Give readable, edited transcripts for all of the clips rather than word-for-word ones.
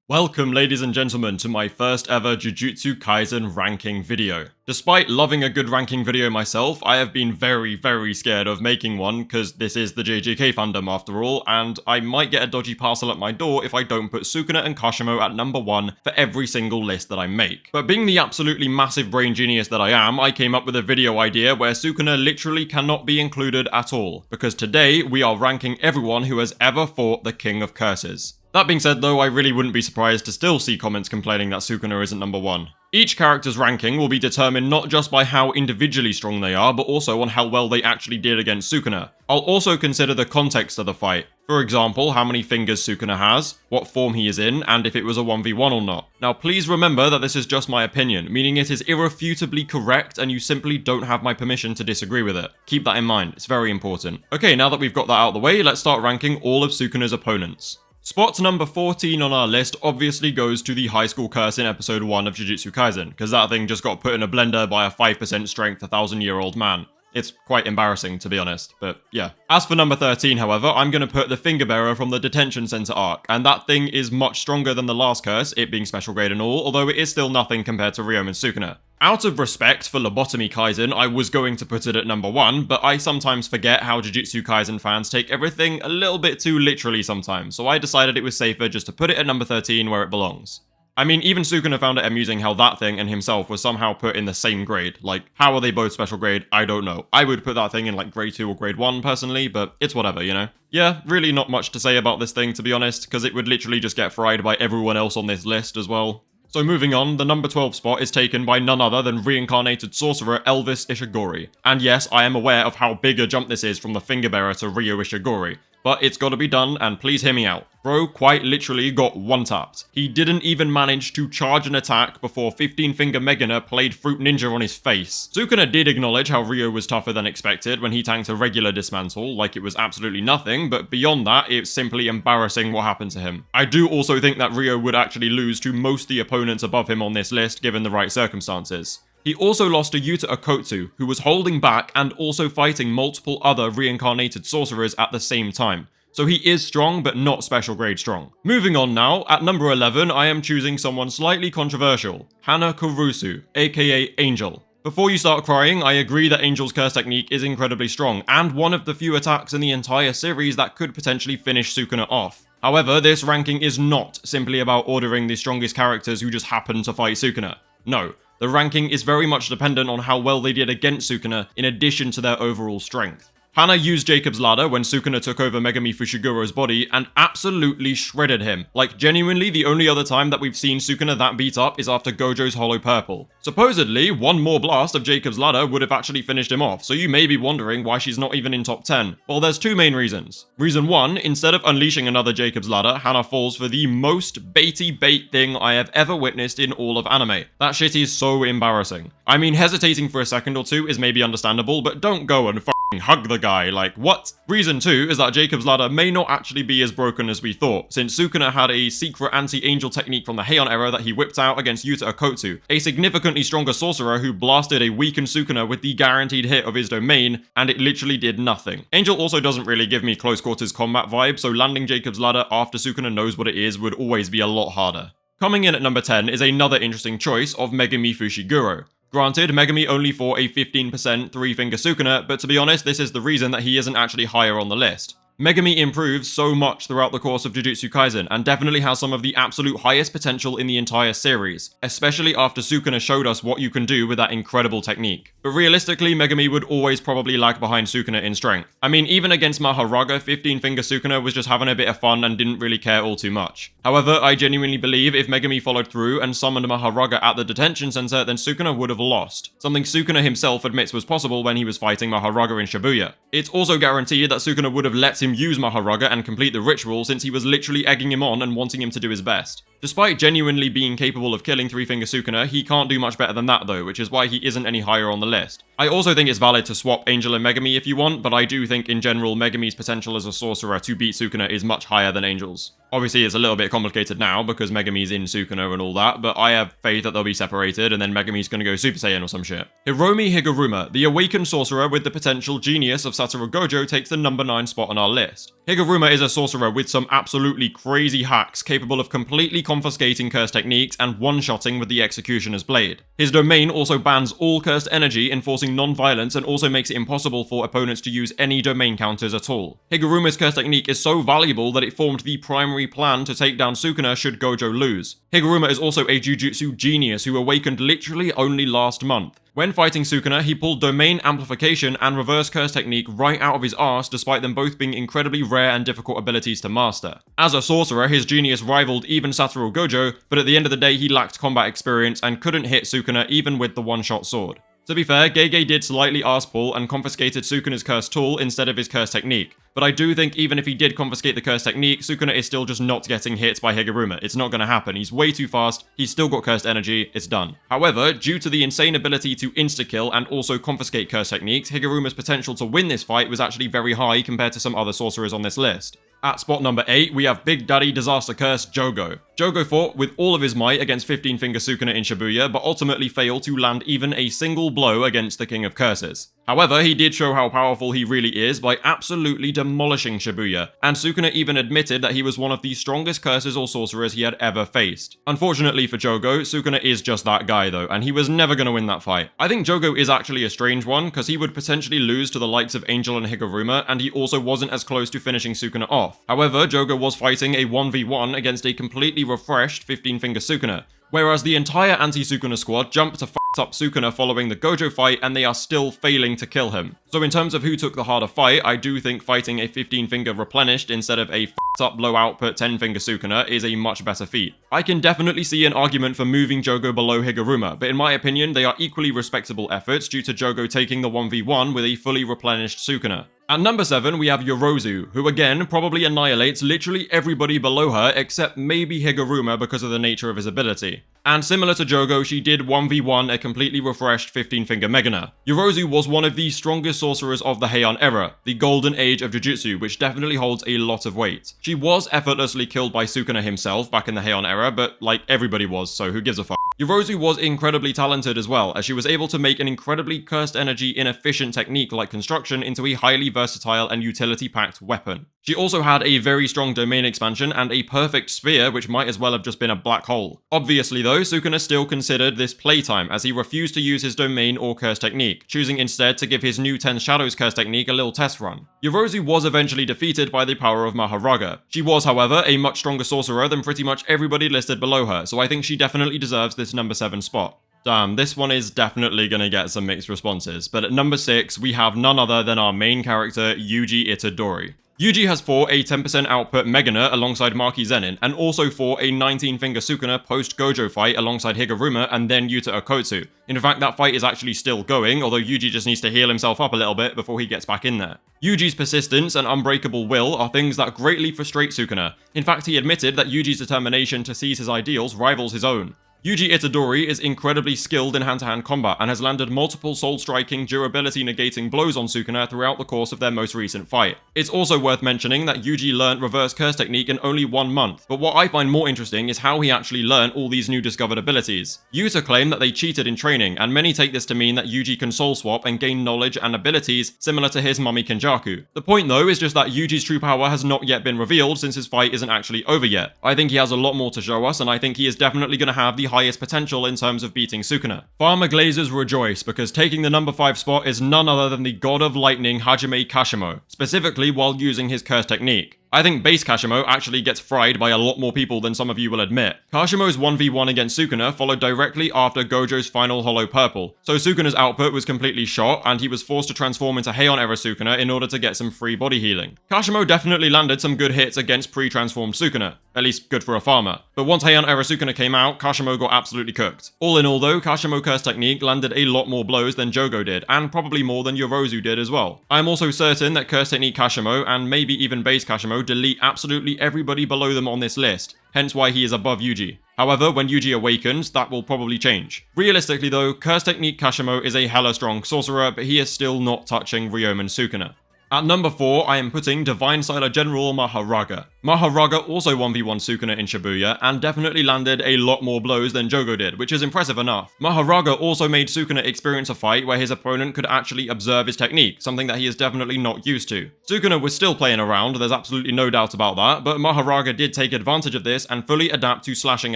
Welcome, ladies and gentlemen, to my first ever Jujutsu Kaisen ranking video. Despite loving a good ranking video myself, I have been very scared of making one because this is the JJK fandom after all, and I might get a dodgy parcel at my door if I don't put Sukuna and Kashimo at number 1 for every single list that I make. But being the absolutely massive brain genius that I am, I came up with a video idea where Sukuna literally cannot be included at all, because today we are ranking everyone who has ever fought the King of Curses. That being said though, I really wouldn't be surprised to still see comments complaining that Sukuna isn't number 1. Each character's ranking will be determined not just by how individually strong they are, but also on how well they actually did against Sukuna. I'll also consider the context of the fight. For example, how many fingers Sukuna has, what form he is in, and if it was a 1v1 or not. Now please remember that this is just my opinion, meaning it is irrefutably correct and you simply don't have my permission to disagree with it. Keep that in mind, it's very important. Okay, now that we've got that out of the way, let's start ranking all of Sukuna's opponents. Spot number 14 on our list obviously goes to the high school curse in episode 1 of Jujutsu Kaisen, because that thing just got put in a blender by a 5% strength 1,000-year-old man. It's quite embarrassing, to be honest, but yeah. As for number 13, however, I'm going to put the Finger Bearer from the Detention Center arc, and that thing is much stronger than the last curse, it being special grade and all, although it is still nothing compared to Ryomen Sukuna. Out of respect for Lobotomy Kaisen, I was going to put it at number 1, but I sometimes forget how Jujutsu Kaisen fans take everything a little bit too literally sometimes, so I decided it was safer just to put it at number 13 where it belongs. I mean, even Sukuna found it amusing how that thing and himself were somehow put in the same grade. Like, how are they both special grade? I don't know. I would put that thing in like grade 2 or grade 1 personally, but it's whatever, you know? Yeah, really not much to say about this thing, to be honest, because it would literally just get fried by everyone else on this list as well. So moving on, the number 12 spot is taken by none other than reincarnated sorcerer Ryu Ishigori. And yes, I am aware of how big a jump this is from the Finger Bearer to Ryu Ishigori, but it's gotta be done, and please hear me out. Bro quite literally got one-tapped. He didn't even manage to charge an attack before 15-finger Megana played Fruit Ninja on his face. Sukuna did acknowledge how Ryo was tougher than expected when he tanked a regular dismantle, like it was absolutely nothing, but beyond that, it's simply embarrassing what happened to him. I do also think that Ryo would actually lose to most of the opponents above him on this list, given the right circumstances. He also lost to Yuta Okotsu, who was holding back and also fighting multiple other reincarnated sorcerers at the same time. So he is strong, but not special grade strong. Moving on now, at number 11, I am choosing someone slightly controversial, Hana Kurusu, aka Angel. Before you start crying, I agree that Angel's curse technique is incredibly strong, and one of the few attacks in the entire series that could potentially finish Sukuna off. However, this ranking is not simply about ordering the strongest characters who just happen to fight Sukuna. No. The ranking is very much dependent on how well they did against Sukuna in addition to their overall strength. Hana used Jacob's Ladder when Sukuna took over Megumi Fushiguro's body and absolutely shredded him. Like, genuinely, the only other time that we've seen Sukuna that beat up is after Gojo's Hollow Purple. Supposedly, one more blast of Jacob's Ladder would have actually finished him off, so you may be wondering why she's not even in top 10. Well, there's two main reasons. Reason 1, instead of unleashing another Jacob's Ladder, Hana falls for the most baity bait thing I have ever witnessed in all of anime. That shit is so embarrassing. I mean, hesitating for a second or two is maybe understandable, but don't go and hug the guy, like, what? Reason 2 is that Jacob's Ladder may not actually be as broken as we thought, since Sukuna had a secret anti-angel technique from the Heian era that he whipped out against Yuta Okotsu, a significantly stronger sorcerer who blasted a weakened Sukuna with the guaranteed hit of his domain, and it literally did nothing. Angel also doesn't really give me close quarters combat vibe, so landing Jacob's Ladder after Sukuna knows what it is would always be a lot harder. Coming in at number 10 is another interesting choice of Megumi Fushiguro. Granted, Megumi only fought a 15% 3-finger Sukuna, but to be honest, this is the reason that he isn't actually higher on the list. Megumi improved so much throughout the course of Jujutsu Kaisen, and definitely has some of the absolute highest potential in the entire series, especially after Sukuna showed us what you can do with that incredible technique. But realistically, Megumi would always probably lag behind Sukuna in strength. I mean, even against Raga, 15-finger Sukuna was just having a bit of fun and didn't really care all too much. However, I genuinely believe if Megumi followed through and summoned Raga at the detention center, then Sukuna would have lost. Something Sukuna himself admits was possible when he was fighting Raga in Shibuya. It's also guaranteed that Sukuna would have let him use Raga and complete the ritual since he was literally egging him on and wanting him to do his best. Despite genuinely being capable of killing 3-finger Sukuna, he can't do much better than that though, which is why he isn't any higher on the list. I also think it's valid to swap Angel and Megumi if you want, but I do think in general Megumi's potential as a sorcerer to beat Sukuna is much higher than Angel's. Obviously, it's a little bit complicated now because Megumi's in Sukuna and all that, but I have faith that they'll be separated and then Megumi's gonna go Super Saiyan or some shit. Hiromi Higuruma, the awakened sorcerer with the potential genius of Satoru Gojo, takes the number 9 spot on our list. Higuruma is a sorcerer with some absolutely crazy hacks capable of completely confiscating cursed techniques and one-shotting with the Executioner's Blade. His domain also bans all cursed energy, enforcing non-violence, and also makes it impossible for opponents to use any domain counters at all. Higuruma's cursed technique is so valuable that it formed the primary plan to take down Sukuna should Gojo lose. Higuruma is also a jujutsu genius who awakened literally only last month. When fighting Sukuna, he pulled Domain Amplification and Reverse Curse Technique right out of his arse, despite them both being incredibly rare and difficult abilities to master. As a sorcerer, his genius rivaled even Satoru Gojo, but at the end of the day he lacked combat experience and couldn't hit Sukuna even with the one-shot sword. To be fair, Gege did slightly arse pull and confiscated Sukuna's cursed tool instead of his cursed technique, but I do think even if he did confiscate the cursed technique, Sukuna is still just not getting hit by Higuruma. It's not going to happen. He's way too fast, he's still got cursed energy, it's done. However, due to the insane ability to insta-kill and also confiscate cursed techniques, Higuruma's potential to win this fight was actually very high compared to some other sorcerers on this list. At spot number 8, we have Big Daddy Disaster Curse Jogo. Jogo fought with all of his might against 15 Finger Sukuna in Shibuya, but ultimately failed to land even a single blow against the King of Curses. However, he did show how powerful he really is by absolutely demolishing Shibuya, and Sukuna even admitted that he was one of the strongest curses or sorcerers he had ever faced. Unfortunately for Jogo, Sukuna is just that guy though, and he was never going to win that fight. I think Jogo is actually a strange one, because he would potentially lose to the likes of Angel and Higuruma, and he also wasn't as close to finishing Sukuna off. However, Jogo was fighting a 1v1 against a completely refreshed 15 Finger Sukuna, whereas the entire anti-Sukuna squad jumped to f*** up Sukuna following the Gojo fight, and they are still failing to kill him. So in terms of who took the harder fight, I do think fighting a 15 Finger replenished instead of a f***ed up low output 10 Finger Sukuna is a much better feat. I can definitely see an argument for moving Jogo below Higuruma, but in my opinion they are equally respectable efforts due to Jogo taking the 1v1 with a fully replenished Sukuna. At number 7, we have Yorozu, who again probably annihilates literally everybody below her except maybe Higuruma because of the nature of his ability. And similar to Jogo, she did 1v1 a completely refreshed 15 Finger Megana. Yorozu was one of the strongest sorcerers of the Heian era, the golden age of Jujutsu, which definitely holds a lot of weight. She was effortlessly killed by Sukuna himself back in the Heian era, but like everybody was, so who gives a fuck. Yorozu was incredibly talented as well, as she was able to make an incredibly cursed energy inefficient technique like construction into a highly versatile and utility-packed weapon. She also had a very strong domain expansion and a perfect spear, which might as well have just been a black hole. Obviously though, Sukuna still considered this playtime, as he refused to use his domain or curse technique, choosing instead to give his new 10 Shadows curse technique a little test run. Yorozu was eventually defeated by the power of Raga. She was, however, a much stronger sorcerer than pretty much everybody listed below her, so I think she definitely deserves this number 7 spot. Damn, this one is definitely gonna get some mixed responses, but at number 6, we have none other than our main character, Yuji Itadori. Yuji has fought a 10% output Megana alongside Maki Zenin, and also fought a 19 Finger Sukuna post-Gojo fight alongside Higuruma and then Yuta Okotsu. In fact, that fight is actually still going, although Yuji just needs to heal himself up a little bit before he gets back in there. Yuji's persistence and unbreakable will are things that greatly frustrate Sukuna. In fact, he admitted that Yuji's determination to seize his ideals rivals his own. Yuji Itadori is incredibly skilled in hand-to-hand combat and has landed multiple soul-striking, durability-negating blows on Sukuna throughout the course of their most recent fight. It's also worth mentioning that Yuji learned Reverse Curse Technique in only 1 month, but what I find more interesting is how he actually learned all these new discovered abilities. Yuta claim that they cheated in training, and many take this to mean that Yuji can soul swap and gain knowledge and abilities similar to his mummy Kenjaku. The point though is just that Yuji's true power has not yet been revealed since his fight isn't actually over yet. I think he has a lot more to show us, and I think he is definitely going to have the highest potential in terms of beating Sukuna. Farmer Glazers rejoice because taking the number 5 spot is none other than the God of Lightning Hajime Kashimo, specifically while using his curse technique. I think base Kashimo actually gets fried by a lot more people than some of you will admit. Kashimo's 1v1 against Sukuna followed directly after Gojo's final Hollow Purple, so Sukuna's output was completely shot and he was forced to transform into Heian era Sukuna in order to get some free body healing. Kashimo definitely landed some good hits against pre-transformed Sukuna, at least good for a farmer, but once Heian era Sukuna came out, Kashimo got absolutely cooked. All in all though, Kashimo curse technique landed a lot more blows than Jogo did, and probably more than Yorozu did as well. I am also certain that curse technique Kashimo, and maybe even base Kashimo, delete absolutely everybody below them on this list, hence why he is above Yuji. However, when Yuji awakens, that will probably change. Realistically though, curse technique Kashimo is a hella strong sorcerer, but he is still not touching Ryomen Sukuna. At number 4, I am putting Divine Siler General Raga. Maharaga also 1v1 Sukuna in Shibuya and definitely landed a lot more blows than Jogo did, which is impressive enough. Maharaga also made Sukuna experience a fight where his opponent could actually observe his technique, something that he is definitely not used to. Sukuna was still playing around, there's absolutely no doubt about that, but Maharaga did take advantage of this and fully adapt to slashing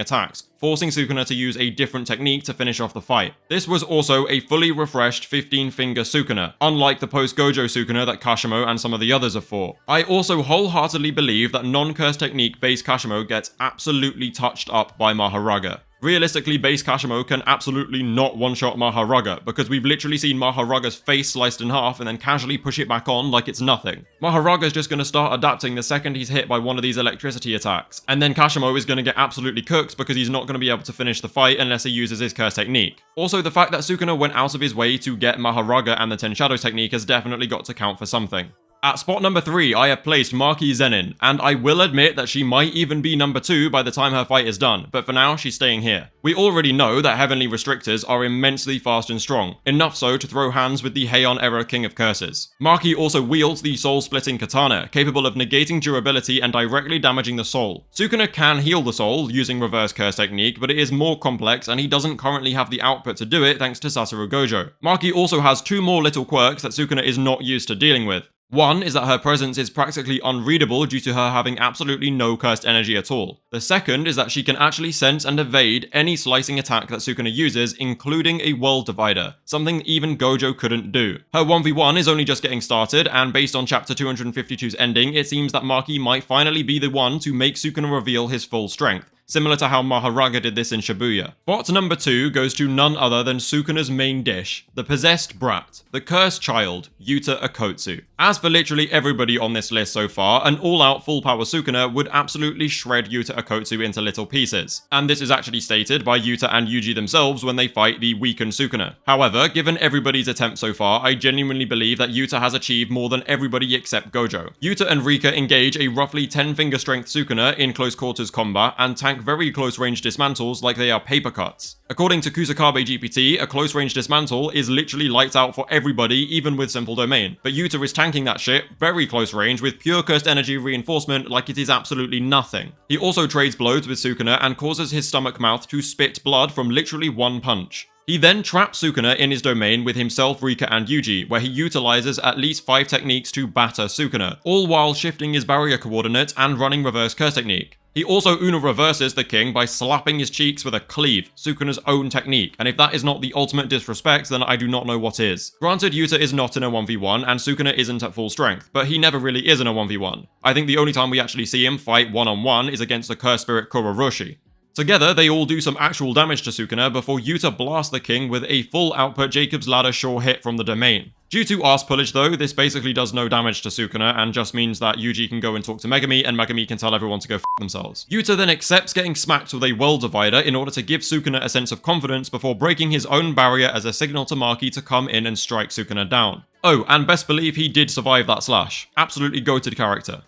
attacks, forcing Sukuna to use a different technique to finish off the fight. This was also a fully refreshed 15-finger Sukuna, unlike the post-Gojo Sukuna that Kashimo and some of the others are for. I also wholeheartedly believe that non-curse technique base Kashimo gets absolutely touched up by Maharaga. Realistically, base Kashimo can absolutely not one-shot Maharaga, because we've literally seen Maharaga's face sliced in half and then casually push it back on like it's nothing. Maharaga's just going to start adapting the second he's hit by one of these electricity attacks, and then Kashimo is going to get absolutely cooked because he's not going to be able to finish the fight unless he uses his curse technique. Also, the fact that Sukuna went out of his way to get Maharaga and the Ten Shadows technique has definitely got to count for something. At spot number 3, I have placed Maki Zenin, and I will admit that she might even be number 2 by the time her fight is done, but for now, she's staying here. We already know that Heavenly Restrictors are immensely fast and strong, enough so to throw hands with the Heian era King of Curses. Maki also wields the soul-splitting katana, capable of negating durability and directly damaging the soul. Sukuna can heal the soul using reverse curse technique, but it is more complex and he doesn't currently have the output to do it thanks to Satoru Gojo. Maki also has 2 more little quirks that Sukuna is not used to dealing with. One is that her presence is practically unreadable due to her having absolutely no cursed energy at all. The second is that she can actually sense and evade any slicing attack that Sukuna uses, including a world divider, something even Gojo couldn't do. Her 1v1 is only just getting started, and based on chapter 252's ending, it seems that Maki might finally be the one to make Sukuna reveal his full strength, similar to how Maharaga did this in Shibuya. Spot number 2 goes to none other than Sukuna's main dish, the possessed brat, the cursed child, Yuta Okkotsu. As for literally everybody on this list so far, an all-out full-power Sukuna would absolutely shred Yuta Okkotsu into little pieces. And this is actually stated by Yuta and Yuji themselves when they fight the weakened Sukuna. However, given everybody's attempt so far, I genuinely believe that Yuta has achieved more than everybody except Gojo. Yuta and Rika engage a roughly 10-finger strength Sukuna in close quarters combat and tank very close range dismantles like they are paper cuts. According to Kusakabe GPT, a close range dismantle is literally lights out for everybody, even with simple domain. But Yuta is tanking that shit very close range with pure cursed energy reinforcement like it is absolutely nothing. He also trades blows with Sukuna and causes his stomach mouth to spit blood from literally one punch. He then traps Sukuna in his domain with himself, Rika, and Yuji, where he utilizes at least 5 techniques to batter Sukuna, all while shifting his barrier coordinates and running reverse curse technique. He also Uno reverses the king by slapping his cheeks with a cleave, Sukuna's own technique, and if that is not the ultimate disrespect, then I do not know what is. Granted, Yuta is not in a 1v1, and Sukuna isn't at full strength, but he never really is in a 1v1. I think the only time we actually see him fight one-on-one is against the cursed spirit Kororoshi. Together, they all do some actual damage to Sukuna before Yuta blasts the king with a full output Jacob's Ladder sure hit from the domain. Due to arse pullage though, this basically does no damage to Sukuna and just means that Yuji can go and talk to Megumi and Megumi can tell everyone to go f themselves. Yuta then accepts getting smacked with a world divider in order to give Sukuna a sense of confidence before breaking his own barrier as a signal to Maki to come in and strike Sukuna down. Oh, and best believe he did survive that slash. Absolutely goated character.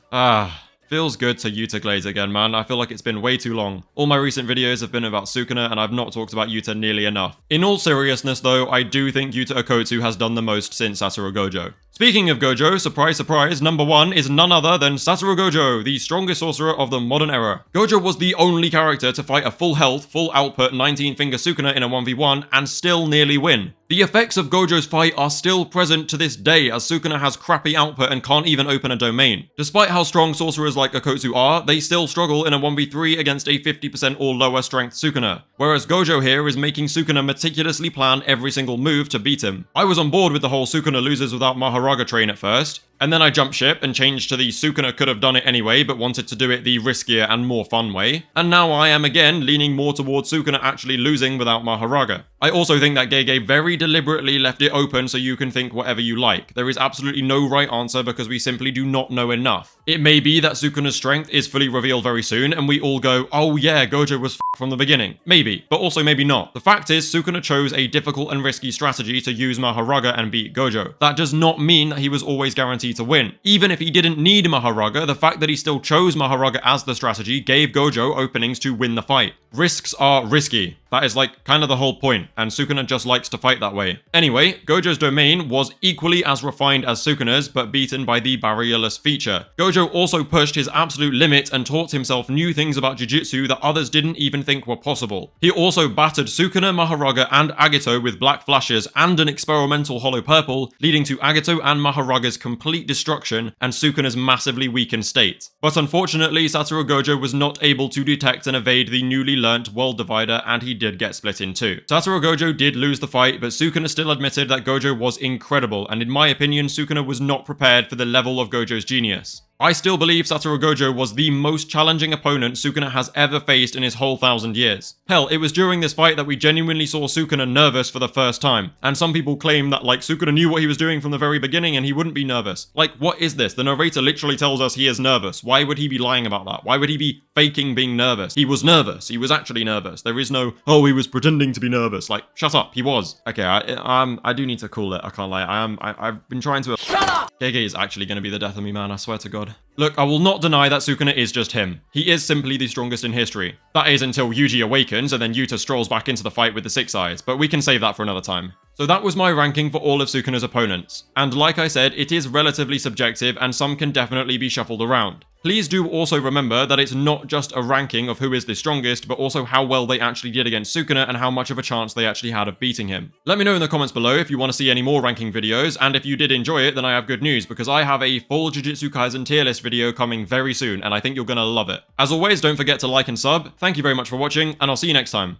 Feels good to Yuta glaze again, man. I feel like it's been way too long. All my recent videos have been about Sukuna, and I've not talked about Yuta nearly enough. In all seriousness, though, I do think Yuta Okkotsu has done the most since Satoru Gojo. Speaking of Gojo, surprise surprise, number 1 is none other than Satoru Gojo, the strongest sorcerer of the modern era. Gojo was the only character to fight a full health, full output 19-finger Sukuna in a 1v1 and still nearly win. The effects of Gojo's fight are still present to this day as Sukuna has crappy output and can't even open a domain. Despite how strong sorcerers like Okkotsu are, they still struggle in a 1v3 against a 50% or lower strength Sukuna. Whereas Gojo here is making Sukuna meticulously plan every single move to beat him. I was on board with the whole Sukuna loses without Maharaga train at first, and then I jumped ship and changed to the Sukuna could have done it anyway but wanted to do it the riskier and more fun way. And now I am again leaning more towards Sukuna actually losing without Maharaga. I also think that Gege very deliberately left it open so you can think whatever you like. There is absolutely no right answer because we simply do not know enough. It may be that Sukuna's strength is fully revealed very soon and we all go, oh yeah, Gojo was from the beginning. Maybe, but also maybe not. The fact is, Sukuna chose a difficult and risky strategy to use Maharaga and beat Gojo. That does not mean that he was always guaranteed to win. Even if he didn't need Maharaga, the fact that he still chose Maharaga as the strategy gave Gojo openings to win the fight. Risks are risky. That is like kind of the whole point, and Sukuna just likes to fight that way. Anyway, Gojo's domain was equally as refined as Sukuna's, but beaten by the barrierless feature. Gojo also pushed his absolute limit and taught himself new things about Jujutsu that others didn't even think were possible. He also battered Sukuna, Maharaga, and Agito with black flashes and an experimental hollow purple, leading to Agito and Maharaga's complete destruction and Sukuna's massively weakened state. But unfortunately, Satoru Gojo was not able to detect and evade the newly learnt world divider, and he did get split in two. Satoru Gojo did lose the fight, but Sukuna still admitted that Gojo was incredible, and in my opinion, Sukuna was not prepared for the level of Gojo's genius. I still believe Satoru Gojo was the most challenging opponent Sukuna has ever faced in his whole 1,000 years. Hell, it was during this fight that we genuinely saw Sukuna nervous for the first time, and some people claim that like Sukuna knew what he was doing from the very beginning and he wouldn't be nervous. Like, what is this? The narrator literally tells us he is nervous. Why would he be lying about that? Why would he be faking being nervous? He was nervous. He was actually nervous. There is no, oh, he was pretending to be nervous. Like, shut up. He was. Okay, I do need to cool it. I can't lie. I've been trying to. Shut up! Gege is actually going to be the death of me, man. I swear to God. Look, I will not deny that Sukuna is just him. He is simply the strongest in history. That is until Yuji awakens and then Yuta strolls back into the fight with the Six Eyes, but we can save that for another time. So that was my ranking for all of Sukuna's opponents. And like I said, it is relatively subjective and some can definitely be shuffled around. Please do also remember that it's not just a ranking of who is the strongest, but also how well they actually did against Sukuna and how much of a chance they actually had of beating him. Let me know in the comments below if you want to see any more ranking videos, and if you did enjoy it, then I have good news, because I have a full Jujutsu Kaisen tier list video coming very soon, and I think you're gonna love it. As always, don't forget to like and sub. Thank you very much for watching, and I'll see you next time.